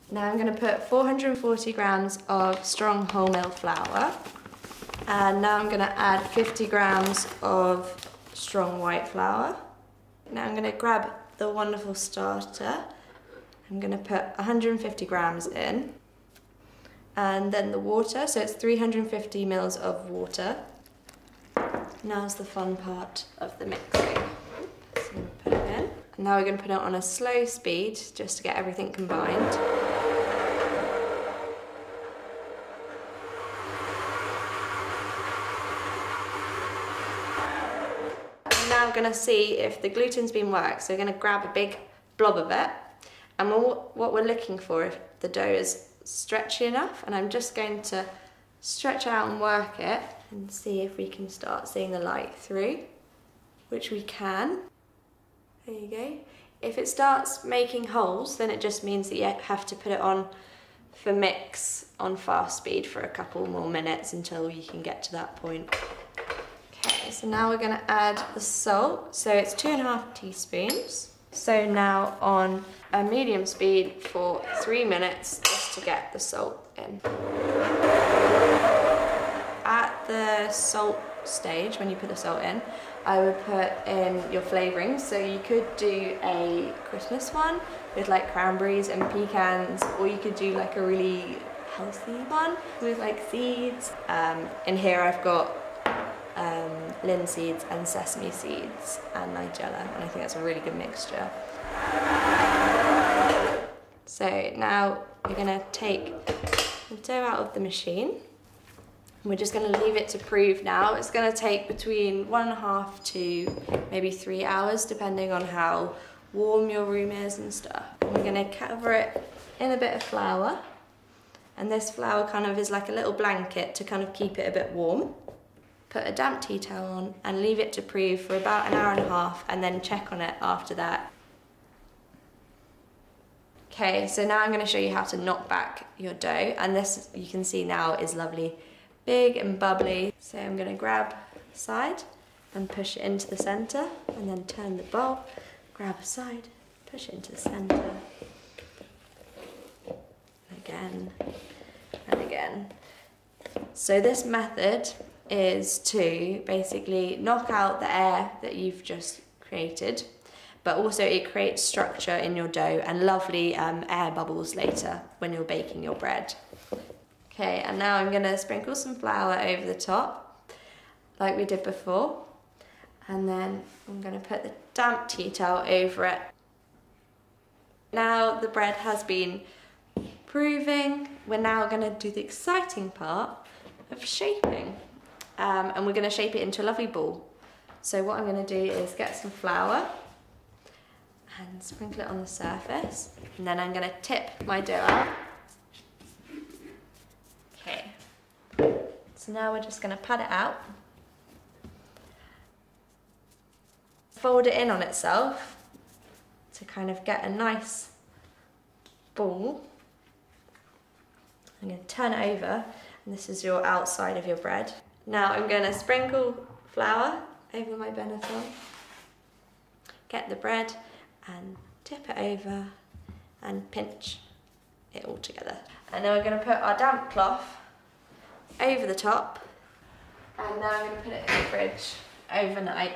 Now I'm going to put 440 grams of strong wholemeal flour, and now I'm going to add 50 grams of strong white flour. Now I'm going to grab the wonderful starter. I'm going to put 150 grams in, and then the water, so it's 350 mils of water. Now's the fun part of the mixing. So I'm going to put it in. And now we're going to put it on a slow speed just to get everything combined. Now we're going to see if the gluten's been worked. So we're going to grab a big blob of it, and what we're looking for, if the dough is stretchy enough, and I'm just going to stretch out and work it and see if we can start seeing the light through, which we can. There you go. If it starts making holes, then it just means that you have to put it on for mix on fast speed for a couple more minutes until you can get to that point. Okay, so now we're going to add the salt. So it's 2.5 teaspoons. So now on a medium speed for 3 minutes just to get the salt in. At the salt stage, when you put the salt in, I would put in your flavorings. So you could do a Christmas one with like cranberries and pecans, or you could do like a really healthy one with like seeds. In here I've got linseeds and sesame seeds and nigella, and I think that's a really good mixture. So now we're going to take the dough out of the machine. We're just going to leave it to prove now. It's going to take between 1.5 to maybe 3 hours, depending on how warm your room is and stuff. And we're going to cover it in a bit of flour, and this flour kind of is like a little blanket to kind of keep it a bit warm. Put a damp tea towel on and leave it to prove for about 1.5 hours, and then check on it after that. Okay, so now I'm going to show you how to knock back your dough, and this, you can see now, is lovely, big and bubbly. So I'm going to grab the side and push it into the centre, and then turn the bowl, grab a side, push it into the centre, again and again. So this method is to basically knock out the air that you've just created, but also it creates structure in your dough and lovely air bubbles later when you're baking your bread. Okay, and now I'm going to sprinkle some flour over the top, like we did before, and then I'm going to put the damp tea towel over it. Now the bread has been proving, we're now going to do the exciting part of shaping. And we're going to shape it into a lovely ball. So what I'm going to do is get some flour and sprinkle it on the surface, and then I'm going to tip my dough out. Okay, so now we're just going to pat it out, fold it in on itself to kind of get a nice ball. I'm going to turn it over, and this is your outside of your bread. Now I'm going to sprinkle flour over my Benetton, get the bread and tip it over and pinch it all together. And then we're going to put our damp cloth over the top, and now I'm going to put it in the fridge overnight.